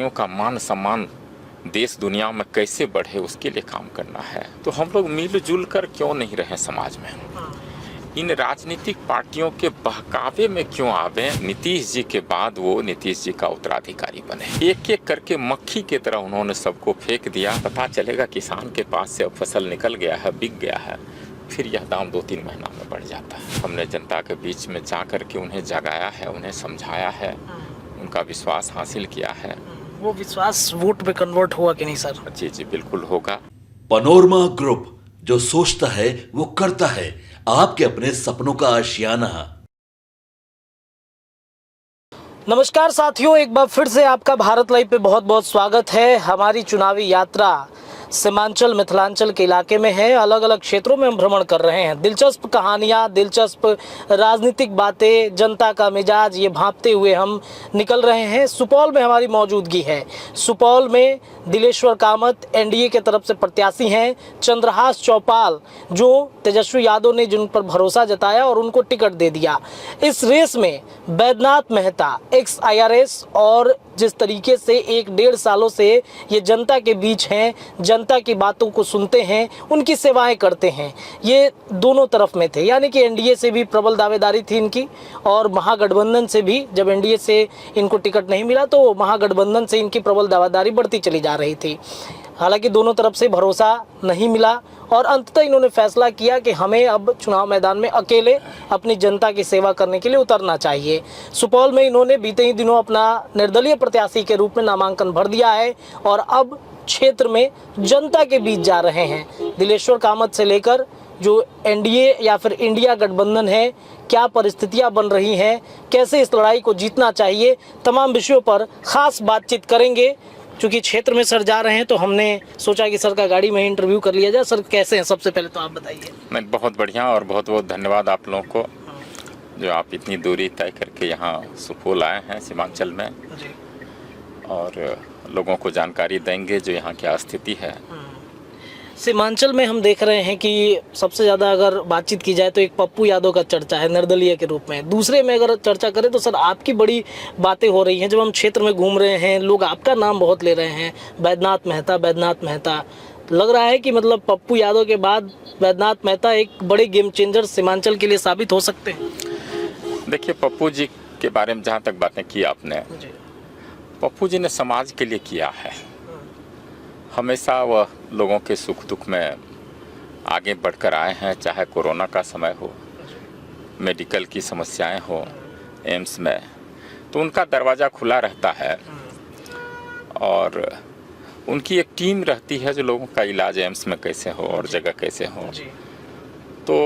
अधिकारियों का मान सम्मान देश दुनिया में कैसे बढ़े उसके लिए काम करना है। तो हम लोग मिलजुल कर क्यों नहीं रहे समाज में, इन राजनीतिक पार्टियों के बहकावे में क्यों आवे। नीतीश जी के बाद वो नीतीश जी का उत्तराधिकारी बने, एक एक करके मक्खी की तरह उन्होंने सबको फेंक दिया। पता चलेगा किसान के पास से अब फसल निकल गया है, बिक गया है, फिर यह दाम 2-3 महीना में बढ़ जाता है। हमने जनता के बीच में जा करके उन्हें जगाया है, उन्हें समझाया है, उनका विश्वास हासिल किया है। वो विश्वास वोट में कन्वर्ट हुआ कि नहीं सर? जी जी बिल्कुल होगा। पनोरमा ग्रुप, जो सोचता है वो करता है। आपके अपने सपनों का आशियाना। नमस्कार साथियों, एक बार फिर से आपका भारत लाइव पे बहुत बहुत स्वागत है। हमारी चुनावी यात्रा सीमांचल मिथिलांचल के इलाके में है। अलग अलग क्षेत्रों में हम भ्रमण कर रहे हैं। दिलचस्प कहानियां, दिलचस्प राजनीतिक बातें, जनता का मिजाज ये भांपते हुए हम निकल रहे हैं। सुपौल में हमारी मौजूदगी है। सुपौल में दिलेश्वर कामत एनडीए के तरफ से प्रत्याशी हैं। चंद्रहास चौपाल जो तेजस्वी यादव ने जिन पर भरोसा जताया और उनको टिकट दे दिया। इस रेस में बैद्यनाथ मेहता एक्स IRS और जिस तरीके से 1-1.5 सालों से ये जनता के बीच हैं, जनता की बातों को सुनते हैं, उनकी सेवाएं करते हैं, ये दोनों तरफ में थे। यानी कि एनडीए से भी प्रबल दावेदारी थी इनकी और महागठबंधन से भी। जब एनडीए से इनको टिकट नहीं मिला तो महागठबंधन से इनकी प्रबल दावेदारी बढ़ती चली जा रही थी। हालांकि दोनों तरफ से भरोसा नहीं मिला और अंततः इन्होंने फैसला किया कि हमें अब चुनाव मैदान में अकेले अपनी जनता की सेवा करने के लिए उतरना चाहिए। सुपौल में इन्होंने बीते ही दिनों अपना निर्दलीय प्रत्याशी के रूप में नामांकन भर दिया है और अब क्षेत्र में जनता के बीच जा रहे हैं। दिलेश्वर कामत से लेकर जो एनडीए या फिर इंडिया गठबंधन है, क्या परिस्थितियां बन रही हैं, कैसे इस लड़ाई को जीतना चाहिए, तमाम विषयों पर खास बातचीत करेंगे। चूँकि क्षेत्र में सर जा रहे हैं तो हमने सोचा कि सर का गाड़ी में इंटरव्यू कर लिया जाए। सर कैसे हैं, सबसे पहले तो आप बताइए। मैं बहुत बढ़िया और बहुत बहुत धन्यवाद आप लोगों को जो आप इतनी दूरी तय करके यहाँ सुपौल आए हैं सीमांचल में जी। और लोगों को जानकारी देंगे जो यहाँ की स्थिति है। सीमांचल में हम देख रहे हैं कि सबसे ज़्यादा अगर बातचीत की जाए तो एक पप्पू यादव का चर्चा है निर्दलीय के रूप में। दूसरे में अगर चर्चा करें तो सर आपकी बड़ी बातें हो रही हैं। जब हम क्षेत्र में घूम रहे हैं लोग आपका नाम बहुत ले रहे हैं, बैद्यनाथ मेहता, बैद्यनाथ मेहता। लग रहा है कि मतलब पप्पू यादव के बाद बैद्यनाथ मेहता एक बड़े गेम चेंजर सीमांचल के लिए साबित हो सकते हैं। देखिए, पप्पू जी के बारे में जहाँ तक बातें की आपने, पप्पू जी ने समाज के लिए किया है। हमेशा वह लोगों के सुख दुख में आगे बढ़कर आए हैं, चाहे कोरोना का समय हो, मेडिकल की समस्याएं हो, एम्स में, तो उनका दरवाज़ा खुला रहता है और उनकी एक टीम रहती है जो लोगों का इलाज एम्स में कैसे हो और जगह कैसे हो। तो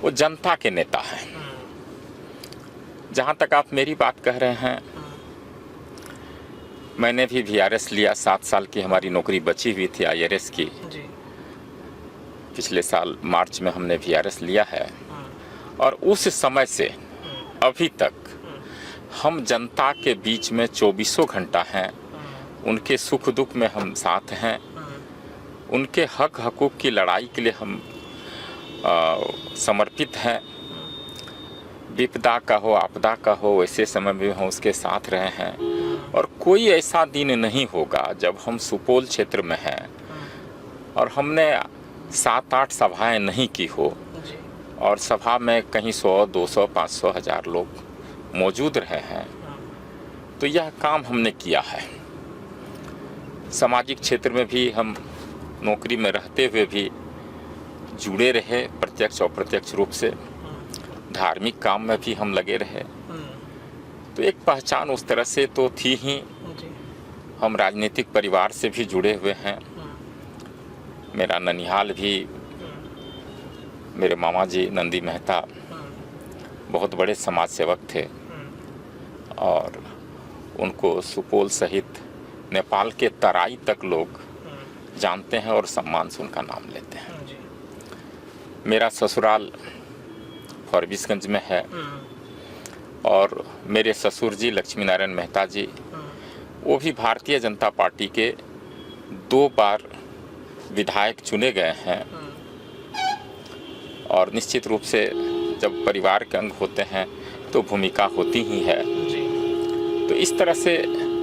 वो जनता के नेता हैं। जहाँ तक आप मेरी बात कह रहे हैं, मैंने भी VRS लिया। 7 साल की हमारी नौकरी बची हुई थी IRS की। पिछले साल मार्च में हमने VRS लिया है और उस समय से अभी तक हम जनता के बीच में 24 घंटा हैं। उनके सुख दुख में हम साथ हैं। उनके हक हकूक़ की लड़ाई के लिए हम समर्पित हैं। विपदा का हो, आपदा का हो, ऐसे समय में हम उसके साथ रहे हैं। और कोई ऐसा दिन नहीं होगा जब हम सुपौल क्षेत्र में हैं और हमने 7-8 सभाएं नहीं की हो और सभा में कहीं 100, 200, 500, 1000 लोग मौजूद रहे हैं। तो यह काम हमने किया है। सामाजिक क्षेत्र में भी हम नौकरी में रहते हुए भी जुड़े रहे, प्रत्यक्ष और अप्रत्यक्ष रूप से। धार्मिक काम में भी हम लगे रहे। तो एक पहचान उस तरह से तो थी ही। हम राजनीतिक परिवार से भी जुड़े हुए हैं। मेरा ननिहाल भी, मेरे मामा जी नंदी मेहता बहुत बड़े समाज सेवक थे और उनको सुपौल सहित नेपाल के तराई तक लोग जानते हैं और सम्मान से उनका नाम लेते हैं। मेरा ससुराल फॉरबिसगंज में है और मेरे ससुर जी लक्ष्मी नारायण मेहता जी, वो भी भारतीय जनता पार्टी के 2 बार विधायक चुने गए हैं। और निश्चित रूप से जब परिवार के अंग होते हैं तो भूमिका होती ही है। तो इस तरह से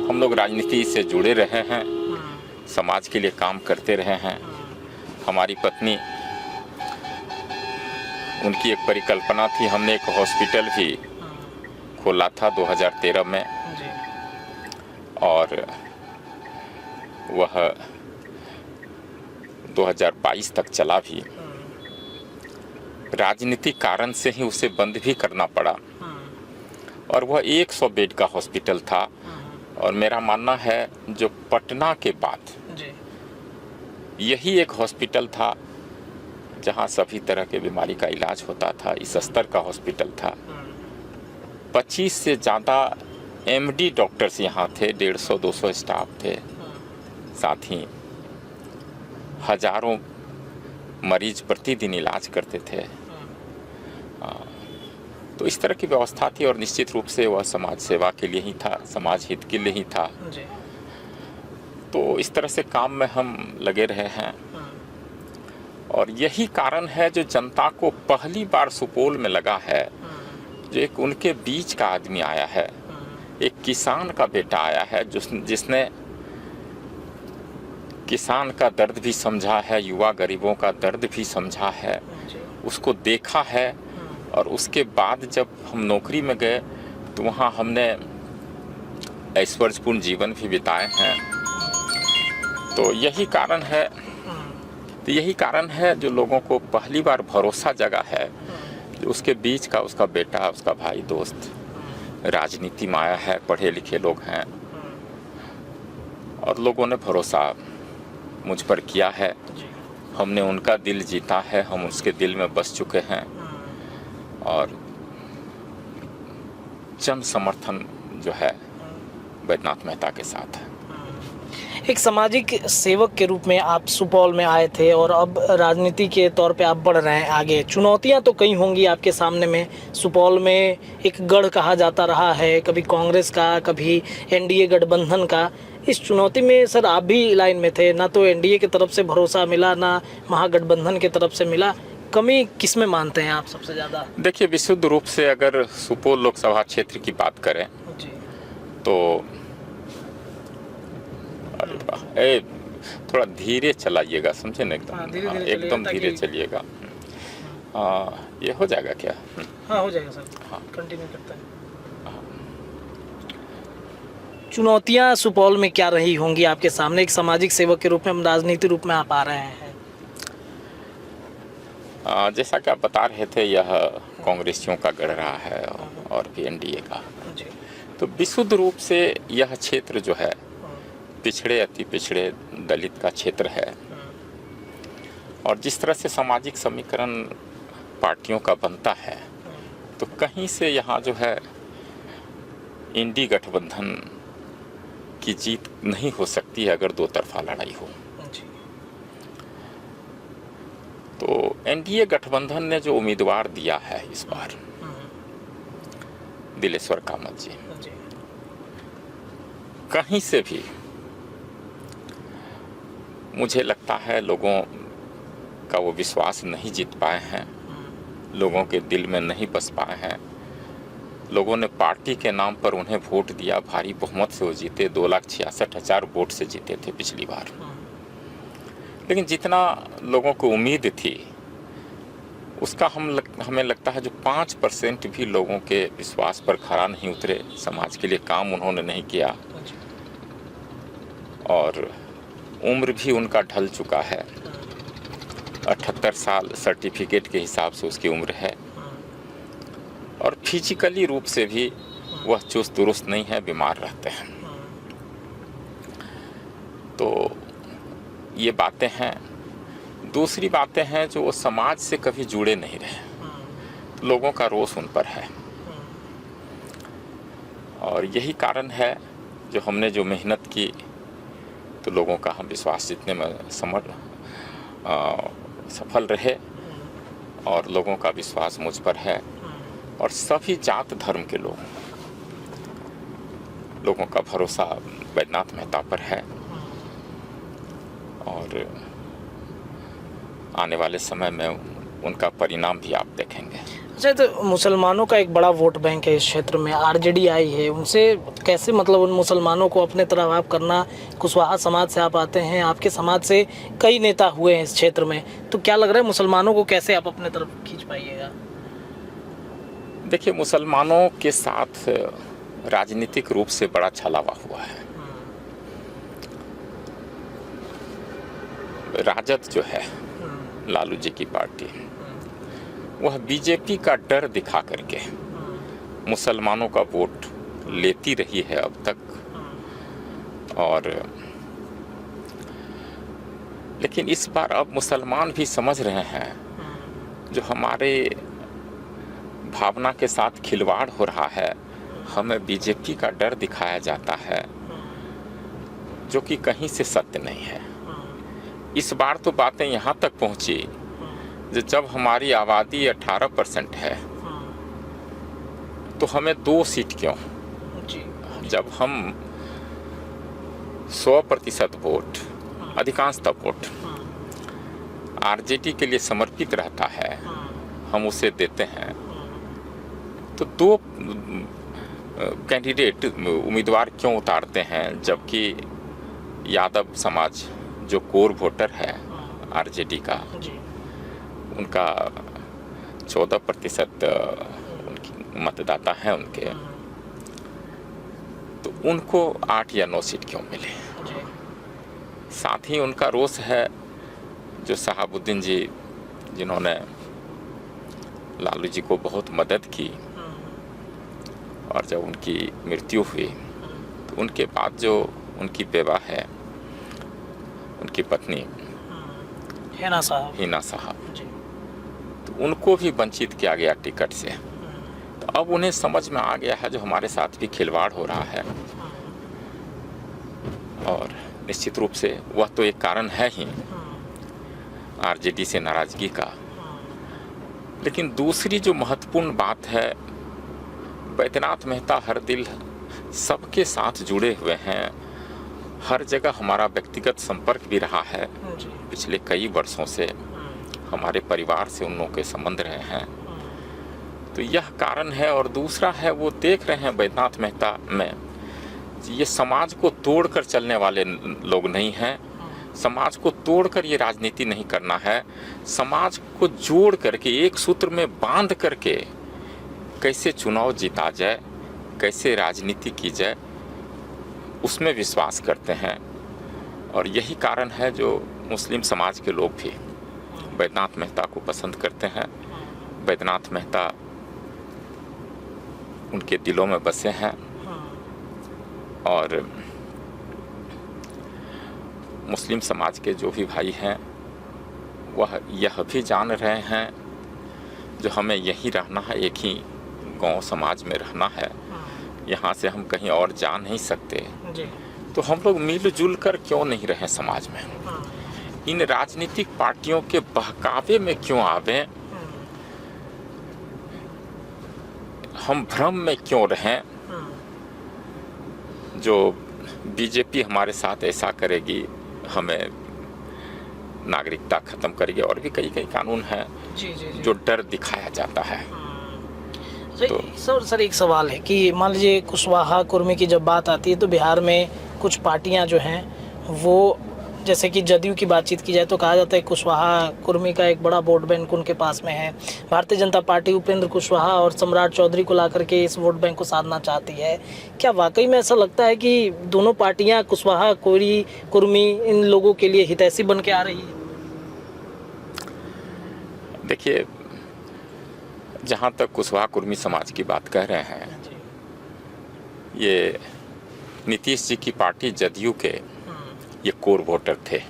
हम लोग राजनीति से जुड़े रहे हैं, समाज के लिए काम करते रहे हैं। हमारी पत्नी, उनकी एक परिकल्पना थी, हमने एक हॉस्पिटल भी खोला था 2013 में जी। और वह 2022 तक चला भी। राजनीतिक कारण से ही उसे बंद भी करना पड़ा और वह 100 बेड का हॉस्पिटल था। और मेरा मानना है जो पटना के बाद जी। यही एक हॉस्पिटल था जहां सभी तरह के बीमारी का इलाज होता था। इस स्तर का हॉस्पिटल था। 25 से ज़्यादा MD डॉक्टर्स यहाँ थे, 150-200 स्टाफ थे, साथ ही हजारों मरीज प्रतिदिन इलाज करते थे। तो इस तरह की व्यवस्था थी और निश्चित रूप से वह समाज सेवा के लिए ही था, समाज हित के लिए ही था। जी। तो इस तरह से काम में हम लगे रहे हैं और यही कारण है जो जनता को पहली बार सुपौल में लगा है, जो एक उनके बीच का आदमी आया है, एक किसान का बेटा आया है जिसने किसान का दर्द भी समझा है, युवा गरीबों का दर्द भी समझा है, उसको देखा है। और उसके बाद जब हम नौकरी में गए तो वहाँ हमने ऐश्वर्यपूर्ण जीवन भी बिताए हैं। तो यही कारण है जो लोगों को पहली बार भरोसा जगा है, जो उसके बीच का उसका बेटा, उसका भाई, दोस्त राजनीति में आया है, पढ़े लिखे लोग हैं और लोगों ने भरोसा मुझ पर किया है। हमने उनका दिल जीता है, हम उसके दिल में बस चुके हैं और जन समर्थन जो है बैद्यनाथ मेहता के साथ है। एक सामाजिक सेवक के रूप में आप सुपौल में आए थे और अब राजनीति के तौर पे आप बढ़ रहे हैं आगे। चुनौतियां तो कई होंगी आपके सामने में। सुपौल में एक गढ़ कहा जाता रहा है, कभी कांग्रेस का, कभी NDA गठबंधन का। इस चुनौती में सर आप भी लाइन में थे, ना तो NDA की तरफ से भरोसा मिला, ना महागठबंधन की तरफ से मिला। कमी किस में मानते हैं आप सबसे ज़्यादा? देखिए, विशुद्ध रूप से अगर सुपौल लोकसभा क्षेत्र की बात करें जी। तो अरे वाह, थोड़ा धीरे चलाइएगा, समझे ना, एकदम एकदम धीरे चलिएगा। ये हो जाएगा क्या? हाँ, हो जाएगा सर। हाँ, कंटिन्यू करते हैं। चुनौतियां सुपौल में क्या रही होंगी आपके सामने? एक सामाजिक सेवक के रूप में, हम राजनीति रूप में आप आ रहे हैं। जैसा कि आप बता रहे थे, यह कांग्रेसियों का गढ़ रहा है और भी NDA का। जी। तो विशुद्ध रूप से यह क्षेत्र जो है पिछड़े, अति पिछड़े दलित का क्षेत्र है और जिस तरह से सामाजिक समीकरण पार्टियों का बनता है, तो कहीं से यहाँ जो है इंडी गठबंधन की जीत नहीं हो सकती है अगर दो तरफा लड़ाई हो। तो NDA गठबंधन ने जो उम्मीदवार दिया है इस बार, दिलेश्वर कामत जी, कहीं से भी मुझे लगता है लोगों का वो विश्वास नहीं जीत पाए हैं, लोगों के दिल में नहीं बस पाए हैं। लोगों ने पार्टी के नाम पर उन्हें वोट दिया, भारी बहुमत से वो जीते, 2,66,000 वोट से जीते थे पिछली बार। लेकिन जितना लोगों को उम्मीद थी उसका हमें लगता है जो 5% भी लोगों के विश्वास पर खरा नहीं उतरे, समाज के लिए काम उन्होंने नहीं किया और उम्र भी उनका ढल चुका है। 78 साल सर्टिफिकेट के हिसाब से उसकी उम्र है और फिजिकली रूप से भी वह चुस्त दुरुस्त नहीं है, बीमार रहते हैं। तो ये बातें हैं। दूसरी बातें हैं जो वो समाज से कभी जुड़े नहीं रहे, लोगों का रोष उन पर है और यही कारण है जो हमने जो मेहनत की तो लोगों का हम विश्वास जीतने में सफल रहे और लोगों का विश्वास मुझ पर है और सभी जात धर्म के लोगों का भरोसा बैद्यनाथ मेहता पर है और आने वाले समय में उनका परिणाम भी आप देखेंगे। अच्छा, तो मुसलमानों का एक बड़ा वोट बैंक है इस क्षेत्र में, आरजेडी आई है, उनसे कैसे मतलब उन मुसलमानों को अपने तरफ आप करना? कुशवाहा समाज से आप आते हैं, आपके समाज से कई नेता हुए हैं इस क्षेत्र में, तो क्या लग रहा है मुसलमानों को कैसे आप अपने तरफ खींच पाइएगा? देखिए, मुसलमानों के साथ राजनीतिक रूप से बड़ा छलावा हुआ है। राजद जो है, लालू जी की पार्टी, वह बीजेपी का डर दिखा करके मुसलमानों का वोट लेती रही है अब तक। और लेकिन इस बार अब मुसलमान भी समझ रहे हैं जो हमारे भावना के साथ खिलवाड़ हो रहा है, हमें बीजेपी का डर दिखाया जाता है, जो कि कहीं से सत्य नहीं है। इस बार तो बातें यहाँ तक पहुँची जब हमारी आबादी 18% है तो हमें 2 सीट क्यों? जब हम 100% वोट, अधिकांशतः वोट आरजेडी के लिए समर्पित रहता है, हम उसे देते हैं, तो 2 कैंडिडेट उम्मीदवार क्यों उतारते हैं? जबकि यादव समाज जो कोर वोटर है आरजेडी का, उनका 14% उनकी मतदाता हैं उनके, तो उनको 8 या 9 सीट क्यों मिले? साथ ही उनका रोष है जो शहाबुद्दीन जी, जिन्होंने लालू जी को बहुत मदद की, और जब उनकी मृत्यु हुई तो उनके बाद जो उनकी बेवा है, उनकी पत्नी हिना साहब, तो उनको भी वंचित किया गया टिकट से। तो अब उन्हें समझ में आ गया है जो हमारे साथ भी खिलवाड़ हो रहा है, और निश्चित रूप से वह तो एक कारण है ही आरजेडी से नाराजगी का। लेकिन दूसरी जो महत्वपूर्ण बात है, बैद्यनाथ मेहता हर दिल सबके साथ जुड़े हुए हैं, हर जगह हमारा व्यक्तिगत संपर्क भी रहा है। पिछले कई वर्षों से हमारे परिवार से उन लोगों के संबंध रहे हैं, तो यह कारण है। और दूसरा है, वो देख रहे हैं बैद्यनाथ मेहता में ये समाज को तोड़कर चलने वाले लोग नहीं हैं, समाज को तोड़कर ये राजनीति नहीं करना है, समाज को जोड़ करके एक सूत्र में बांध करके कैसे चुनाव जीता जाए, कैसे राजनीति की जाए, उसमें विश्वास करते हैं। और यही कारण है जो मुस्लिम समाज के लोग भी बैद्यनाथ मेहता को पसंद करते हैं। बैद्यनाथ मेहता उनके दिलों में बसे हैं, और मुस्लिम समाज के जो भी भाई हैं वह यह भी जान रहे हैं जो हमें यहीं रहना है, एक ही गांव समाज में रहना है, यहाँ से हम कहीं और जा नहीं सकते। तो हम लोग मिलजुल कर क्यों नहीं रहे समाज में? इन राजनीतिक पार्टियों के बहकावे में क्यों आवे? हम भ्रम में क्यों रहें जो बीजेपी हमारे साथ ऐसा करेगी, हमें नागरिकता खत्म करेगी, और भी कई कानून हैं जो डर दिखाया जाता है। तो सर एक सवाल है कि मान लीजिए कुशवाहा कुर्मी की जब बात आती है तो बिहार में कुछ पार्टियां जो हैं वो, जैसे कि जदयू की बातचीत की जाए तो कहा जाता है कुशवाहा कुर्मी का एक बड़ा वोट बैंक उनके पास में है। भारतीय जनता पार्टी उपेंद्र कुशवाहा और सम्राट चौधरी को ला करके इस वोट बैंक को साधना चाहती है। क्या वाकई में ऐसा लगता है कि दोनों पार्टियां कुशवाहा कुर्मी इन लोगों के लिए हितैषी बन के आ रही है? देखिए, जहाँ तक कुशवाहा कुर्मी समाज की बात कह रहे हैं, ये नीतीश जी की पार्टी जदयू के ये कोर वोटर थे।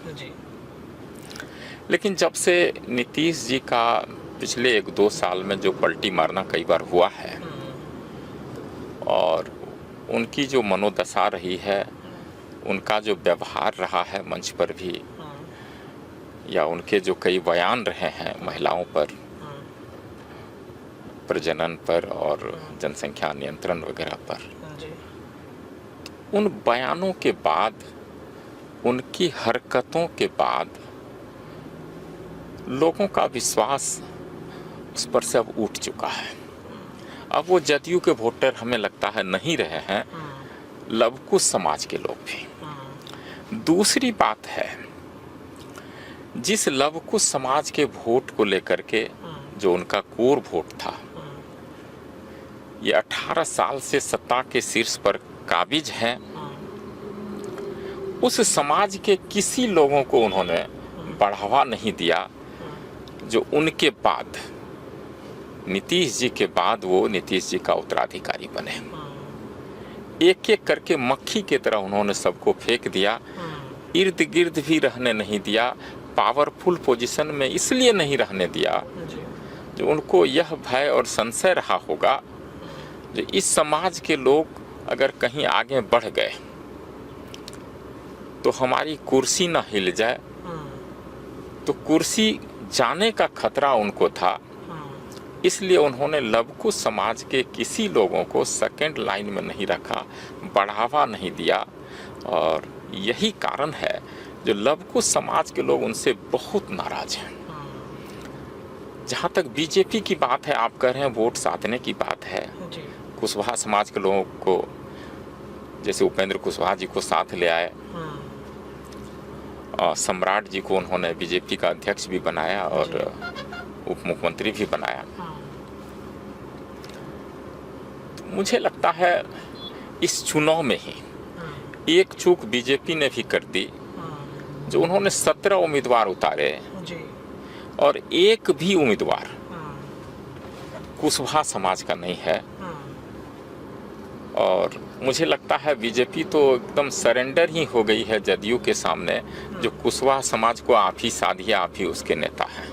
लेकिन जब से नीतीश जी का पिछले 1-2 साल में जो पलटी मारना कई बार हुआ है, और उनकी जो मनोदशा रही है, उनका जो व्यवहार रहा है मंच पर भी, या उनके जो कई बयान रहे हैं महिलाओं पर, प्रजनन पर और जनसंख्या नियंत्रण वगैरह पर, उन बयानों के बाद, उनकी हरकतों के बाद लोगों का विश्वास उस पर से अब उठ चुका है। अब वो जदयू के वोटर हमें लगता है नहीं रहे हैं, लवकुश समाज के लोग भी। दूसरी बात है, जिस लवकुश समाज के वोट को लेकर के जो उनका कोर वोट था, ये 18 साल से सत्ता के शीर्ष पर काबिज हैं। उस समाज के किसी लोगों को उन्होंने बढ़ावा नहीं दिया जो उनके बाद, नीतीश जी के बाद, वो नीतीश जी का उत्तराधिकारी बने। एक एक करके मक्खी की तरह उन्होंने सबको फेंक दिया, इर्द गिर्द भी रहने नहीं दिया। पावरफुल पोजीशन में इसलिए नहीं रहने दिया जो उनको यह भय और संशय रहा होगा जो इस समाज के लोग अगर कहीं आगे बढ़ गए तो हमारी कुर्सी ना हिल जाए। तो कुर्सी जाने का खतरा उनको था, इसलिए उन्होंने लवकुश समाज के किसी लोगों को सेकंड लाइन में नहीं रखा, बढ़ावा नहीं दिया। और यही कारण है जो लवकुश समाज के लोग उनसे बहुत नाराज हैं। जहाँ तक बीजेपी की बात है, आप कह रहे हैं वोट साधने की बात है, कुशवाहा समाज के लोगों को, जैसे उपेंद्र कुशवाहा जी को साथ ले आए, सम्राट जी को उन्होंने बीजेपी का अध्यक्ष भी बनाया और उप मुख्यमंत्री भी बनाया। तो मुझे लगता है इस चुनाव में ही एक चूक बीजेपी ने भी कर दी, जो उन्होंने 17 उम्मीदवार उतारे और एक भी उम्मीदवार कुशवाहा समाज का नहीं है। और मुझे लगता है बीजेपी तो एकदम सरेंडर ही हो गई है जदयू के सामने, जो कुशवाहा समाज को आप ही साधिए, आप ही उसके नेता हैं।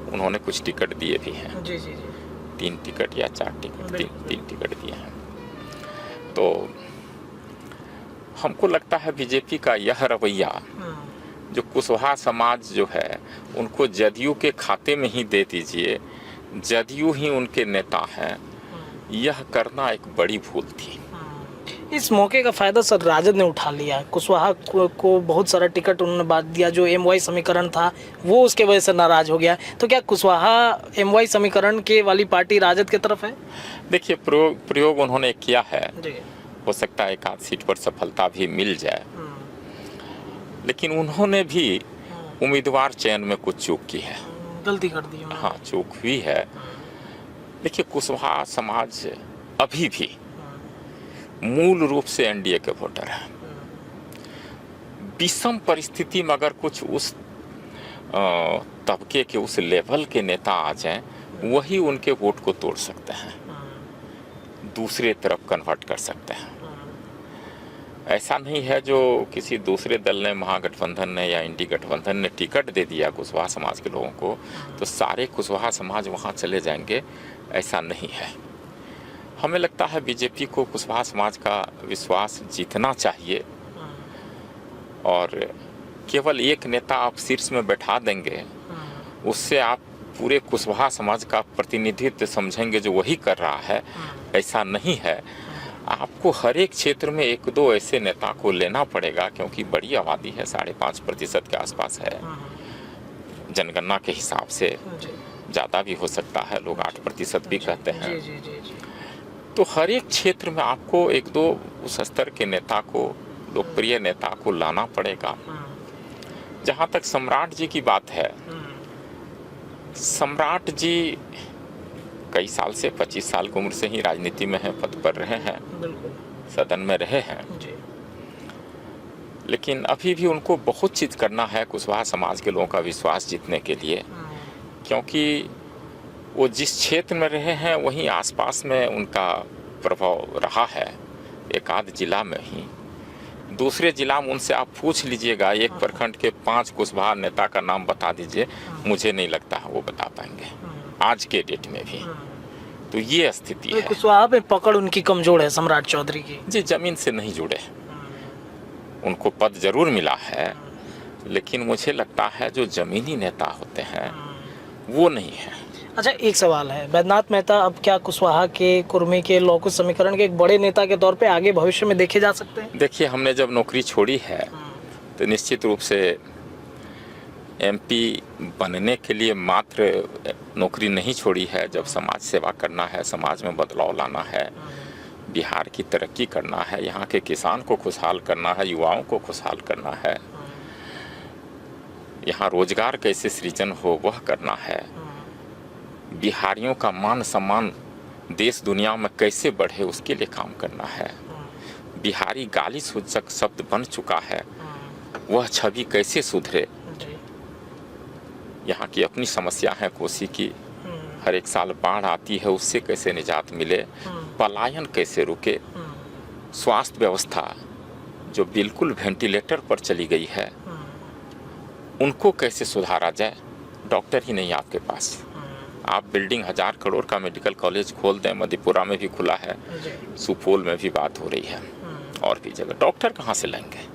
उन्होंने कुछ टिकट दिए भी हैं, 3 टिकट या 4 टिकट, तीन टिकट दिए हैं। तो हमको लगता है बीजेपी का यह रवैया, जो कुशवाहा समाज जो है उनको जदयू के खाते में ही दे दीजिए, जदयू ही उनके नेता हैं, यह करना एक बड़ी भूल थी। इस मौके का फायदा सर राजद ने उठा लिया। कुशवाहा को बहुत सारा टिकट उन्होंने बांट दिया, जो MY समीकरण था वो उसके वजह से नाराज हो गया। तो क्या कुशवाहा MY समीकरण के वाली पार्टी राजद की तरफ है? देखिए, प्रयोग उन्होंने किया है, हो सकता है एक आध सीट पर सफलता भी मिल जाए, लेकिन उन्होंने भी उम्मीदवार चयन में कुछ चूक की है, गलती कर दी। हाँ, चूक हुई है। देखिए, कुशवाहा समाज अभी भी मूल रूप से एनडीए के वोटर है। विषम परिस्थिति में अगर कुछ उस तबके के, उस लेवल के नेता आ जाएं, वही उनके वोट को तोड़ सकते हैं, दूसरे तरफ कन्वर्ट कर सकते हैं। ऐसा नहीं है जो किसी दूसरे दल ने, महागठबंधन ने या इंडी गठबंधन ने टिकट दे दिया कुशवाहा समाज के लोगों को तो सारे कुशवाहा समाज वहाँ चले जाएंगे, ऐसा नहीं है। हमें लगता है बीजेपी को कुशवाहा समाज का विश्वास जीतना चाहिए और केवल एक नेता आप शीर्ष में बैठा देंगे, उससे आप पूरे कुशवाहा समाज का प्रतिनिधित्व समझेंगे जो वही कर रहा है, ऐसा नहीं है। आपको हर एक क्षेत्र में 1-2 ऐसे नेता को लेना पड़ेगा, क्योंकि बड़ी आबादी है, 5.5% के आसपास है जनगणना के हिसाब से, ज़्यादा भी हो सकता है, लोग 8% भी कहते हैं। तो हर एक क्षेत्र में आपको 1-2 उस स्तर के नेता को, लोकप्रिय नेता को लाना पड़ेगा। जहाँ तक सम्राट जी की बात है, सम्राट जी कई साल से, 25 साल की उम्र से ही राजनीति में हैं, पद पर रहे हैं, सदन में रहे हैं, लेकिन अभी भी उनको बहुत चीज़ करना है कुशवाहा समाज के लोगों का विश्वास जीतने के लिए, क्योंकि वो जिस क्षेत्र में रहे हैं वहीं आसपास में उनका प्रभाव रहा है, एक आध जिला में ही। दूसरे जिला में उनसे आप पूछ लीजिएगा, एक प्रखंड के 5 कुशवाहा नेता का नाम बता दीजिए, मुझे नहीं लगता है वो बता पाएंगे आज के डेट में भी। तो ये स्थिति है। कुशवाहा पे पकड़ उनकी कमजोर है, सम्राट चौधरी की जी, जमीन से नहीं जुड़े, उनको पद जरूर मिला है, लेकिन मुझे लगता है जो जमीनी नेता होते हैं वो नहीं है। अच्छा, एक सवाल है, बैद्यनाथ मेहता अब क्या कुशवाहा के, कुर्मी के, लौकुश समीकरण के एक बड़े नेता के तौर पे आगे भविष्य में देखे जा सकते हैं? देखिए, हमने जब नौकरी छोड़ी है तो निश्चित रूप से एमपी बनने के लिए मात्र नौकरी नहीं छोड़ी है, जब समाज सेवा करना है, समाज में बदलाव लाना है, बिहार की तरक्की करना है, यहाँ के किसान को खुशहाल करना है, युवाओं को खुशहाल करना है, यहाँ रोजगार कैसे सृजन हो वह करना है, बिहारियों का मान सम्मान देश दुनिया में कैसे बढ़े उसके लिए काम करना है, बिहारी गाली सूचक शब्द बन चुका है, वह छवि कैसे सुधरे, यहाँ की अपनी समस्या है कोसी की, हर एक साल बाढ़ आती है उससे कैसे निजात मिले, पलायन कैसे रुके, स्वास्थ्य व्यवस्था जो बिल्कुल वेंटिलेटर पर चली गई है उनको कैसे सुधारा जाए। डॉक्टर ही नहीं आपके पास, आप बिल्डिंग 1000 करोड़ का मेडिकल कॉलेज खोल दें, मधेपुरा में भी खुला है, सुपौल में भी बात हो रही है और भी जगह, डॉक्टर कहाँ से लाएंगे?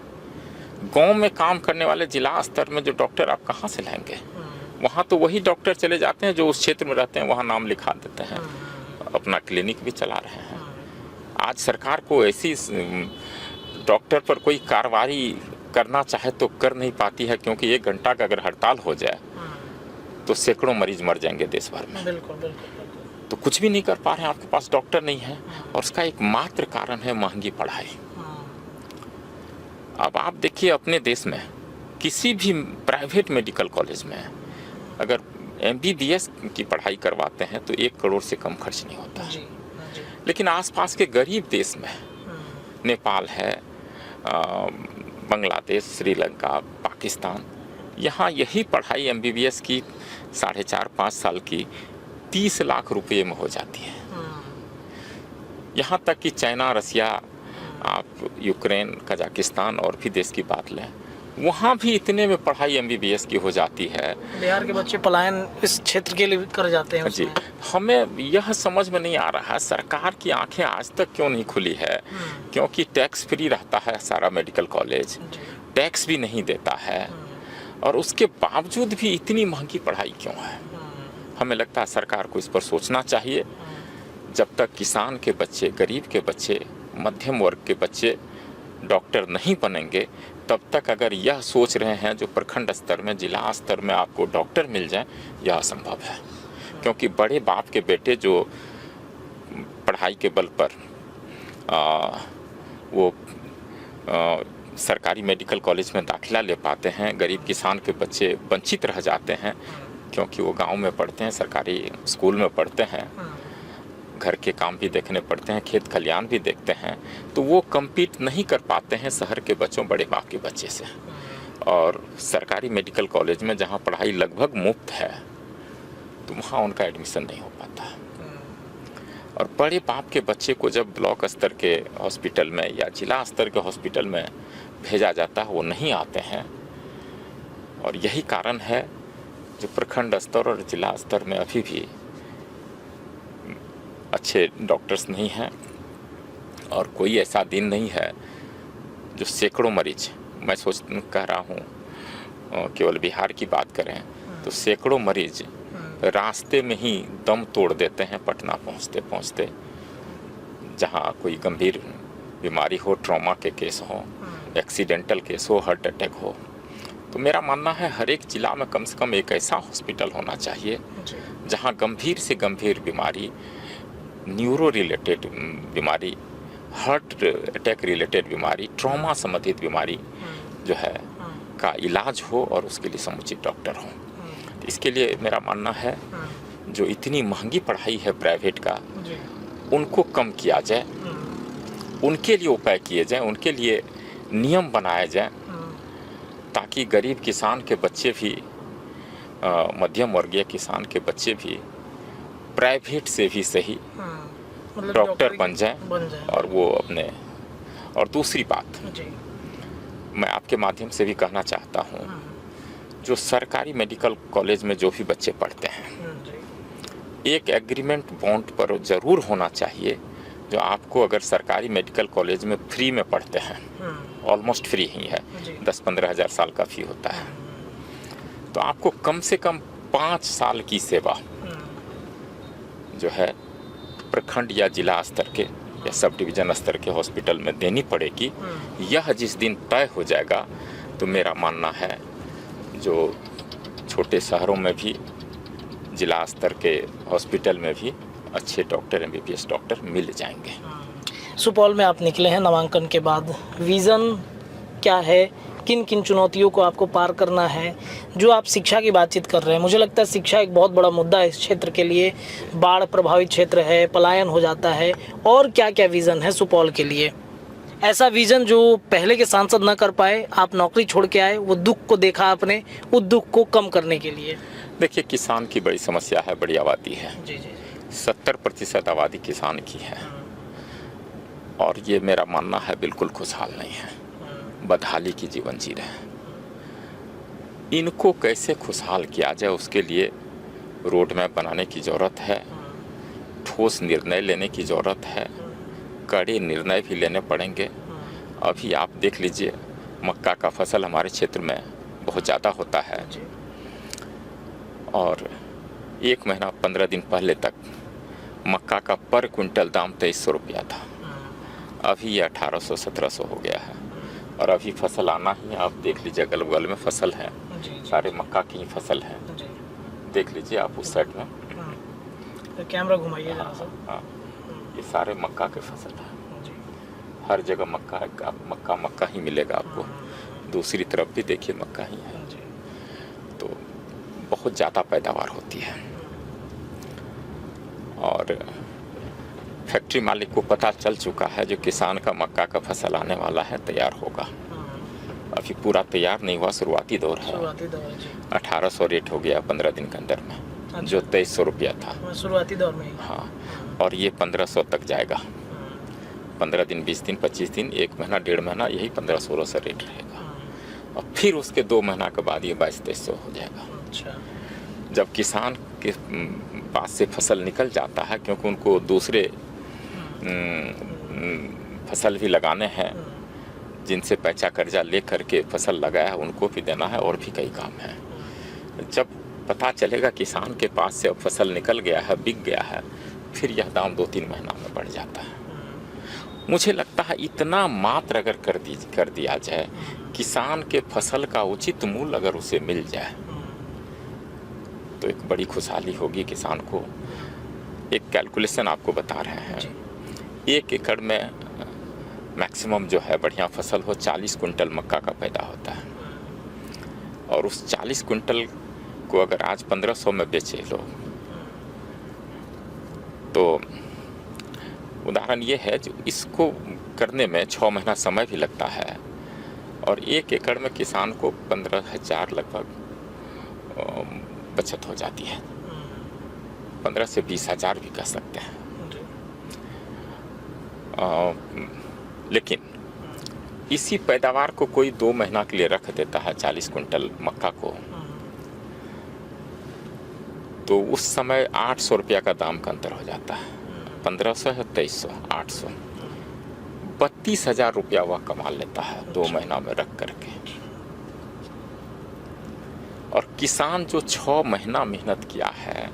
गांव में काम करने वाले जिला स्तर में जो डॉक्टर आप कहाँ से लाएंगे? वहाँ तो वही डॉक्टर चले जाते हैं जो उस क्षेत्र में रहते हैं, वहाँ नाम लिखा देते हैं, अपना क्लिनिक भी चला रहे हैं। आज सरकार को ऐसी डॉक्टर पर कोई कार्रवाई करना चाहे तो कर नहीं पाती है, क्योंकि 1 घंटा का अगर हड़ताल हो जाए तो सैकड़ों मरीज मर जाएंगे देश भर में। बिल्कुल बिल्कुल। तो कुछ भी नहीं कर पा रहे हैं, आपके पास डॉक्टर नहीं है, और उसका एकमात्र कारण है महंगी पढ़ाई। अब आप देखिए अपने देश में किसी भी प्राइवेट मेडिकल कॉलेज में अगर MBBS की पढ़ाई करवाते हैं तो 1 करोड़ से कम खर्च नहीं होता। लेकिन आसपास के गरीब देश में, नेपाल है, बांग्लादेश, श्रीलंका, पाकिस्तान, यहाँ यही पढ़ाई MBBS की 4.5-5 साल की 30 लाख रुपए में हो जाती है। यहाँ तक कि चाइना, रसिया, आप यूक्रेन, कजाकिस्तान और भी देश की बात लें, वहाँ भी इतने में पढ़ाई MBBS की हो जाती है। बिहार के बच्चे पलायन इस क्षेत्र के लिए कर जाते हैं जी। हमें यह समझ में नहीं आ रहा है सरकार की आंखें आज तक क्यों नहीं खुली है, क्योंकि टैक्स फ्री रहता है सारा मेडिकल कॉलेज, टैक्स भी नहीं देता है, और उसके बावजूद भी इतनी महंगी पढ़ाई क्यों है? हमें लगता है सरकार को इस पर सोचना चाहिए। जब तक किसान के बच्चे, गरीब के बच्चे, मध्यम वर्ग के बच्चे डॉक्टर नहीं बनेंगे, तब तक अगर यह सोच रहे हैं जो प्रखंड स्तर में, जिला स्तर में आपको डॉक्टर मिल जाए, यह असंभव है। क्योंकि बड़े बाप के बेटे जो पढ़ाई के बल पर सरकारी मेडिकल कॉलेज में दाखिला ले पाते हैं, गरीब किसान के बच्चे वंचित रह जाते हैं क्योंकि वो गांव में पढ़ते हैं, सरकारी स्कूल में पढ़ते हैं, घर के काम भी देखने पड़ते हैं, खेत खलियान भी देखते हैं, तो वो कम्पीट नहीं कर पाते हैं शहर के बच्चों, बड़े बाप के बच्चे से। और सरकारी मेडिकल कॉलेज में जहाँ पढ़ाई लगभग मुफ्त है तो वहाँ उनका एडमिशन नहीं हो पाता। और बड़े बाप के बच्चे को जब ब्लॉक स्तर के हॉस्पिटल में या जिला स्तर के हॉस्पिटल में भेजा जाता है, वो नहीं आते हैं। और यही कारण है जो प्रखंड स्तर और जिला स्तर में अभी भी अच्छे डॉक्टर्स नहीं हैं, और कोई ऐसा दिन नहीं है जो सैकड़ों मरीज, मैं कह रहा हूँ केवल बिहार की बात करें तो सैकड़ों मरीज रास्ते में ही दम तोड़ देते हैं पटना पहुँचते पहुँचते। जहाँ कोई गंभीर बीमारी हो, ट्रॉमा के केस हो, एक्सीडेंटल केस हो, हार्ट अटैक हो, तो मेरा मानना है हर एक जिला में कम से कम एक ऐसा हॉस्पिटल होना चाहिए जहाँ गंभीर से गंभीर बीमारी, न्यूरो रिलेटेड बीमारी, हार्ट अटैक रिलेटेड बीमारी, ट्रॉमा संबंधित बीमारी जो है का इलाज हो और उसके लिए समुचित डॉक्टर हो। इसके लिए मेरा मानना है जो इतनी महंगी पढ़ाई है प्राइवेट का, उनको कम किया जाए, उनके लिए उपाय किए जाए, उनके लिए नियम बनाए जाए, ताकि गरीब किसान के बच्चे भी, मध्यम वर्गीय किसान के बच्चे भी प्राइवेट से भी सही डॉक्टर बन जाए और वो अपने। और दूसरी बात मैं आपके माध्यम से भी कहना चाहता हूँ, जो सरकारी मेडिकल कॉलेज में जो भी बच्चे पढ़ते हैं, एक एग्रीमेंट बॉन्ड पर ज़रूर होना चाहिए जो आपको, अगर सरकारी मेडिकल कॉलेज में फ्री में पढ़ते हैं, ऑलमोस्ट फ्री ही है, 10-15 हज़ार साल का फी होता है, तो आपको कम से कम 5 साल की सेवा जो है प्रखंड या जिला स्तर के या सब डिवीज़न स्तर के हॉस्पिटल में देनी पड़ेगी। यह जिस दिन तय हो जाएगा तो मेरा मानना है जो छोटे शहरों में भी जिला स्तर के हॉस्पिटल में भी अच्छे डॉक्टर MBBS डॉक्टर मिल जाएंगे। सुपौल में आप निकले हैं नामांकन के बाद, विज़न क्या है, किन किन चुनौतियों को आपको पार करना है? जो आप शिक्षा की बातचीत कर रहे हैं, मुझे लगता है शिक्षा एक बहुत बड़ा मुद्दा है इस क्षेत्र के लिए। बाढ़ प्रभावित क्षेत्र है, पलायन हो जाता है, और क्या क्या विज़न है सुपौल के लिए? ऐसा विज़न जो पहले के सांसद न कर पाए, आप नौकरी छोड़ के आए, वो दुख को देखा आपने, उस दुख को कम करने के लिए। देखिए, किसान की बड़ी समस्या है, बड़ी आबादी है। जी जी। 70% आबादी किसान की है, और ये मेरा मानना है बिल्कुल खुशहाल नहीं है, बदहाली की जीवन जी रहे हैं। इनको कैसे खुशहाल किया जाए, उसके लिए रोड मैप बनाने की ज़रूरत है, ठोस निर्णय लेने की ज़रूरत है, कड़े निर्णय भी लेने पड़ेंगे। अभी आप देख लीजिए, मक्का का फसल हमारे क्षेत्र में बहुत ज़्यादा होता है, और 1 महीना 15 दिन पहले तक मक्का का पर क्विंटल दाम 2300 रुपया था। अभी ये 1800-1700 हो गया है, और अभी फसल आना ही है। आप देख लीजिए, अगल बगल में फसल है, सारे मक्का की ही फसल है। देख लीजिए आप उस साइड में, तो कैमरा घुमाइए जरा सा। हाँ, ये सारे मक्का के फसल है। हर जगह मक्का है, मक्का मक्का ही मिलेगा आपको। दूसरी तरफ भी देखिए मक्का ही है, तो बहुत ज़्यादा पैदावार होती है। और फैक्ट्री मालिक को पता चल चुका है, जो किसान का मक्का का फसल आने वाला है, तैयार होगा। अभी पूरा तैयार नहीं हुआ, शुरुआती दौर है। 1800 रेट हो गया 15 दिन के अंदर में। अच्छा। जो 2300 रुपया था शुरुआती दौर में। हाँ, और ये 1500 तक जाएगा। 15 दिन, 20 दिन, 25 दिन, 1 महीना, 1.5 महीना, यही 1500-1600 रेट रहेगा। और फिर उसके 2 महीना के बाद ये 2200-2300 हो जाएगा। अच्छा। जब किसान के पास से फसल निकल जाता है, क्योंकि उनको दूसरे फसल भी लगाने हैं, जिनसे पैसा कर्जा ले करके फसल लगाया है, उनको भी देना है, और भी कई काम है। जब पता चलेगा किसान के पास से अब फसल निकल गया है, बिक गया है, फिर यह दाम 2-3 महीना में बढ़ जाता है। मुझे लगता है इतना मात्र अगर कर दिया जाए, किसान के फसल का उचित मूल्य अगर उसे मिल जाए, तो एक बड़ी खुशहाली होगी किसान को। एक कैलकुलेशन आपको बता रहे हैं, 1 एकड़ में मैक्सिमम जो है बढ़िया फसल हो, 40 कुंटल मक्का का पैदा होता है। और उस 40 कुंटल को अगर आज 1500 में बेचे लोग, तो उदाहरण ये है, जो इसको करने में 6 महीना समय भी लगता है, और 1 एकड़ में किसान को 15,000 लगभग बचत हो जाती है। 15 से 20,000 भी कह सकते हैं। लेकिन इसी पैदावार को कोई 2 महीना के लिए रख देता है, 40 कुंटल मक्का को, तो उस समय 800 रुपया का दाम का अंतर हो जाता है। 1500 है, 2300, 800, 32,000 रुपया वह कमा लेता है 2 महीना में रख करके। और किसान जो 6 महीना मेहनत किया है,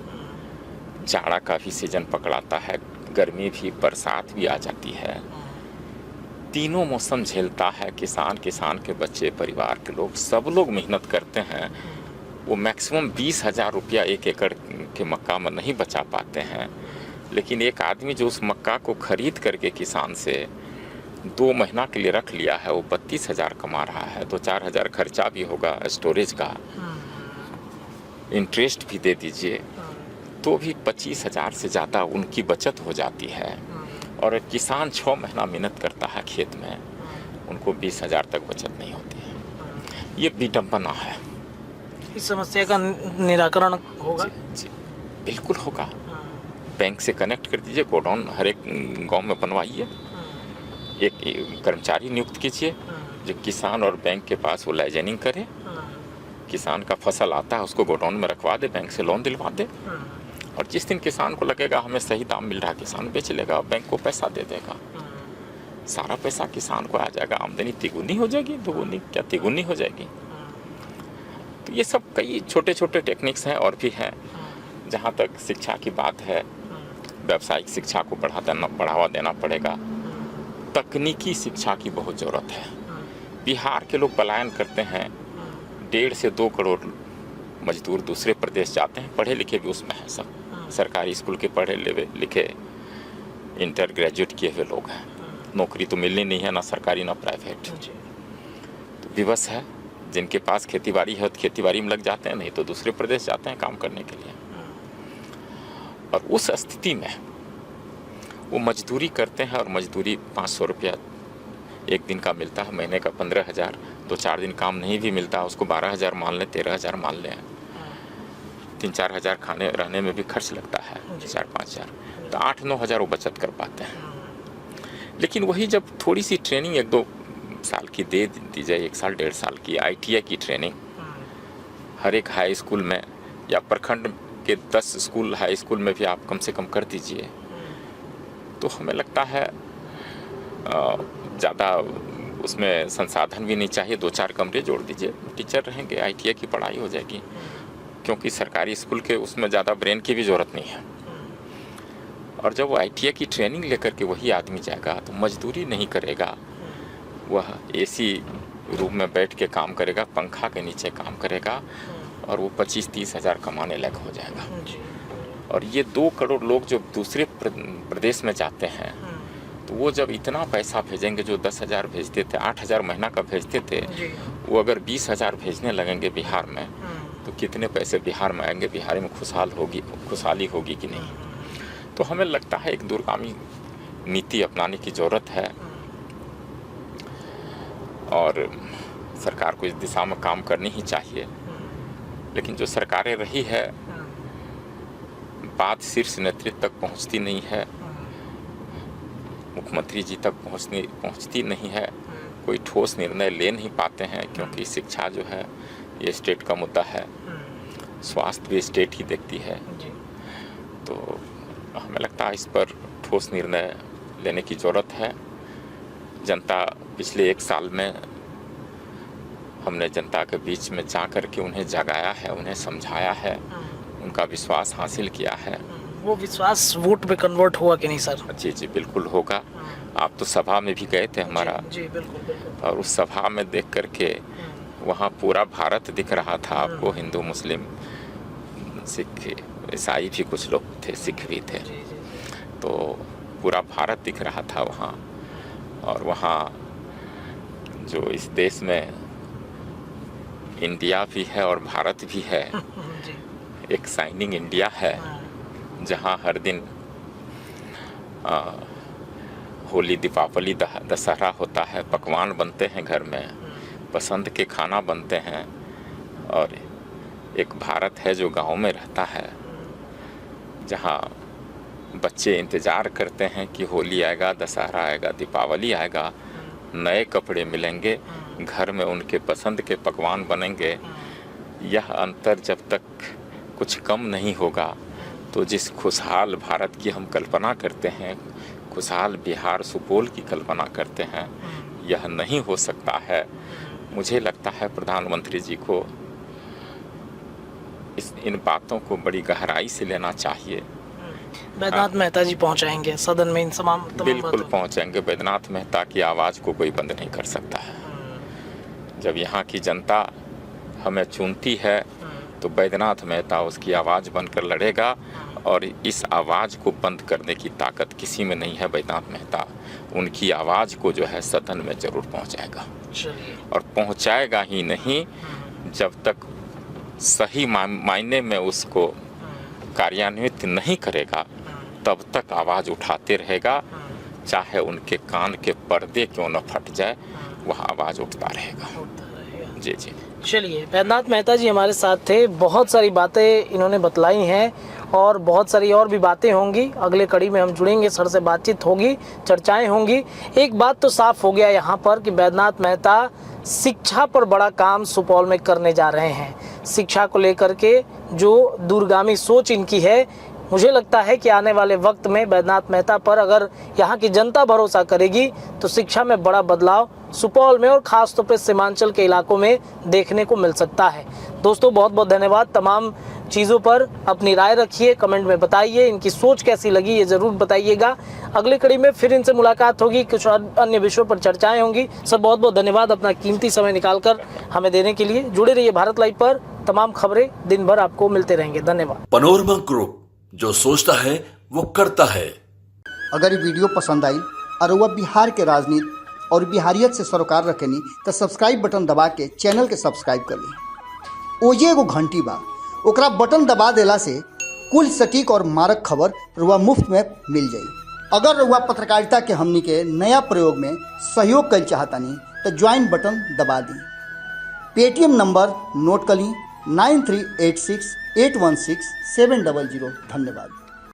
जाड़ा का भी सीजन पकड़ाता है, गर्मी भी, बरसात भी आ जाती है, तीनों मौसम झेलता है किसान, किसान के बच्चे, परिवार के लोग, सब लोग मेहनत करते हैं। वो मैक्सिमम 20,000 रुपया 1 एकड़ के मक्का में नहीं बचा पाते हैं, लेकिन एक आदमी जो उस मक्का को खरीद करके किसान से 2 महीना के लिए रख लिया है, वो 32,000 कमा रहा है। 2-4 हज़ार खर्चा भी होगा स्टोरेज का, इंटरेस्ट भी दे दीजिए, तो भी 25,000 से ज़्यादा उनकी बचत हो जाती है। और किसान 6 महीना मेहनत करता है खेत में, उनको 20,000 तक बचत नहीं होती है। ये विडंबना है। इस समस्या का निराकरण होगा? जी, बिल्कुल होगा। बैंक से कनेक्ट कर दीजिए, गोडाउन हर एक गांव में बनवाइए, एक कर्मचारी नियुक्त कीजिए जो किसान और बैंक के पास वो लाइजनिंग करे। किसान का फसल आता है, उसको गोडाउन में रखवा दे, बैंक से लोन दिलवा दे, और जिस दिन किसान को लगेगा हमें सही दाम मिल रहा है, किसान बेच लेगा, बैंक को पैसा दे देगा, सारा पैसा किसान को आ जाएगा, आमदनी तिगुनी हो जाएगी, दुगुनी क्या तिगुनी हो जाएगी। तो ये सब कई छोटे छोटे टेक्निक्स हैं, और भी हैं। जहाँ तक शिक्षा की बात है, व्यावसायिक शिक्षा को बढ़ावा देना पड़ेगा। तकनीकी शिक्षा की बहुत ज़रूरत है। बिहार के लोग पलायन करते हैं, 1.5 से 2 करोड़ मजदूर दूसरे प्रदेश जाते हैं, पढ़े लिखे भी उसमें हैं सब, सरकारी स्कूल के पढ़े लिखे इंटर ग्रेजुएट किए हुए लोग हैं। नौकरी तो मिलनी नहीं है, ना सरकारी ना प्राइवेट। तो विवश है, जिनके पास खेती बाड़ी है तो खेती बाड़ी में लग जाते हैं, नहीं तो दूसरे प्रदेश जाते हैं काम करने के लिए। और उस स्थिति में वो मजदूरी करते हैं, और मजदूरी 500 रुपया एक दिन का मिलता है, महीने का 15,000, 2-4 दिन काम नहीं भी मिलता, उसको 12,000 मान लें, 13,000 मान लें, 3-4 हज़ार खाने रहने में भी खर्च लगता है, 4-5 हज़ार, तो 8-9 हज़ार वो बचत कर पाते हैं। लेकिन वही जब थोड़ी सी ट्रेनिंग 1-2 साल की दे दी जाए, 1 साल 1.5 साल की ITI की ट्रेनिंग हर एक हाई स्कूल में, या प्रखंड के 10 स्कूल हाई स्कूल में भी आप कम से कम कर दीजिए, तो हमें लगता है ज़्यादा उसमें संसाधन भी नहीं चाहिए, 2-4 कमरे जोड़ दीजिए, टीचर रहेंगे, ITI की पढ़ाई हो जाएगी। क्योंकि सरकारी स्कूल के उसमें ज़्यादा ब्रेन की भी ज़रूरत नहीं है। और जब वो ITI की ट्रेनिंग लेकर के वही आदमी जाएगा तो मजदूरी नहीं करेगा, वह AC रूम में बैठ के काम करेगा, पंखा के नीचे काम करेगा, और वो 25-30 हज़ार कमाने लायक हो जाएगा। और ये 2 करोड़ लोग जो दूसरे प्रदेश में जाते हैं, तो वो जब इतना पैसा भेजेंगे, जो 10,000 भेजते थे, 8,000 महीना का भेजते थे, वो अगर 20,000 भेजने लगेंगे बिहार में, तो कितने पैसे बिहार में आएंगे, बिहार में खुशहाली होगी कि नहीं। तो हमें लगता है एक दूरगामी नीति अपनाने की ज़रूरत है, और सरकार को इस दिशा में काम करनी ही चाहिए। लेकिन जो सरकारें रही है, बात शीर्ष नेतृत्व तक पहुंचती नहीं है, मुख्यमंत्री जी तक पहुंचती नहीं है, कोई ठोस निर्णय ले नहीं पाते हैं, क्योंकि शिक्षा जो है ये स्टेट का मुद्दा है, स्वास्थ्य भी स्टेट ही देखती है। तो हमें लगता है इस पर ठोस निर्णय लेने की ज़रूरत है। जनता पिछले 1 साल में हमने जनता के बीच में जा कर के उन्हें जगाया है, उन्हें समझाया है, उनका विश्वास हासिल किया है। वो विश्वास वोट में कन्वर्ट हुआ कि नहीं सर? जी बिल्कुल होगा। आप तो सभा में भी गए थे हमारा, जी बिल्कुल। और उस सभा में देख करके वहाँ पूरा भारत दिख रहा था आपको, हिंदू मुस्लिम सिख ईसाई भी कुछ लोग थे, सिख भी थे, तो पूरा भारत दिख रहा था वहाँ। और वहाँ जो इस देश में इंडिया भी है और भारत भी है, एक शाइनिंग इंडिया है, जहाँ हर दिन होली, दीपावली, दशहरा होता है, पकवान बनते हैं घर में, पसंद के खाना बनते हैं। और एक भारत है जो गांव में रहता है, जहाँ बच्चे इंतज़ार करते हैं कि होली आएगा, दशहरा आएगा, दीपावली आएगा, नए कपड़े मिलेंगे, घर में उनके पसंद के पकवान बनेंगे। यह अंतर जब तक कुछ कम नहीं होगा, तो जिस खुशहाल भारत की हम कल्पना करते हैं, खुशहाल बिहार सुपौल की कल्पना करते हैं, यह नहीं हो सकता है। मुझे लगता है प्रधानमंत्री जी को इन बातों को बड़ी गहराई से लेना चाहिए। बैद्यनाथ मेहता जी पहुंचाएंगे सदन में इन तमाम बिल्कुल पहुंचेंगे। बैद्यनाथ मेहता की आवाज़ को कोई बंद नहीं कर सकता है। जब यहाँ की जनता हमें चुनती है, तो बैद्यनाथ मेहता उसकी आवाज़ बनकर लड़ेगा, और इस आवाज़ को बंद करने की ताकत किसी में नहीं है। बैद्यनाथ मेहता उनकी आवाज़ को जो है सदन में ज़रूर पहुंचाएगा, और पहुंचाएगा ही नहीं, जब तक सही मायने में उसको कार्यान्वित नहीं करेगा, तब तक आवाज़ उठाते रहेगा। चाहे उनके कान के पर्दे क्यों न फट जाए, वह आवाज़ उठता रहेगा। जी। चलिए, बैद्यनाथ मेहता जी हमारे साथ थे, बहुत सारी बातें इन्होंने बतलाई हैं, और बहुत सारी और भी बातें होंगी। अगले कड़ी में हम जुड़ेंगे, सर से बातचीत होगी, चर्चाएं होंगी। एक बात तो साफ हो गया यहाँ पर कि बैद्यनाथ मेहता शिक्षा पर बड़ा काम सुपौल में करने जा रहे हैं। शिक्षा को लेकर के जो दूरगामी सोच इनकी है, मुझे लगता है कि आने वाले वक्त में बैद्यनाथ मेहता पर अगर यहाँ की जनता भरोसा करेगी, तो शिक्षा में बड़ा बदलाव सुपौल में और ख़ास तौर पे सीमांचल के इलाकों में देखने को मिल सकता है। दोस्तों बहुत बहुत धन्यवाद। तमाम चीज़ों पर अपनी राय रखिए, कमेंट में बताइए, इनकी सोच कैसी लगी ये ज़रूर बताइएगा। अगली कड़ी में फिर इनसे मुलाकात होगी, कुछ अन्य विषयों पर चर्चाएं होंगी। सर बहुत बहुत धन्यवाद अपना कीमती समय निकालकर हमें देने के लिए। जुड़े रहिए भारत लाइव पर, तमाम खबरें दिन भर आपको मिलते रहेंगे। धन्यवाद। पनोरमा ग्रुप, जो सोचता है वो करता है। अगर ये वीडियो पसंद आई और वह बिहार के राजनीति और बिहारियत से सरोकार रखेनी तो सब्सक्राइब बटन दबा के चैनल के सब्सक्राइब कर ली। ओजे एगो घंटी बा, ओकरा बटन दबा देला से कुल सटीक और मारक खबर रुआ मुफ्त में मिल जाई। अगर रुआ पत्रकारिता के हमनी के नया प्रयोग में सहयोग कर चाहतानी तो ज्वाइन बटन दबा दी। पेटीएम नंबर नोट कर ली 9386816700। धन्यवाद।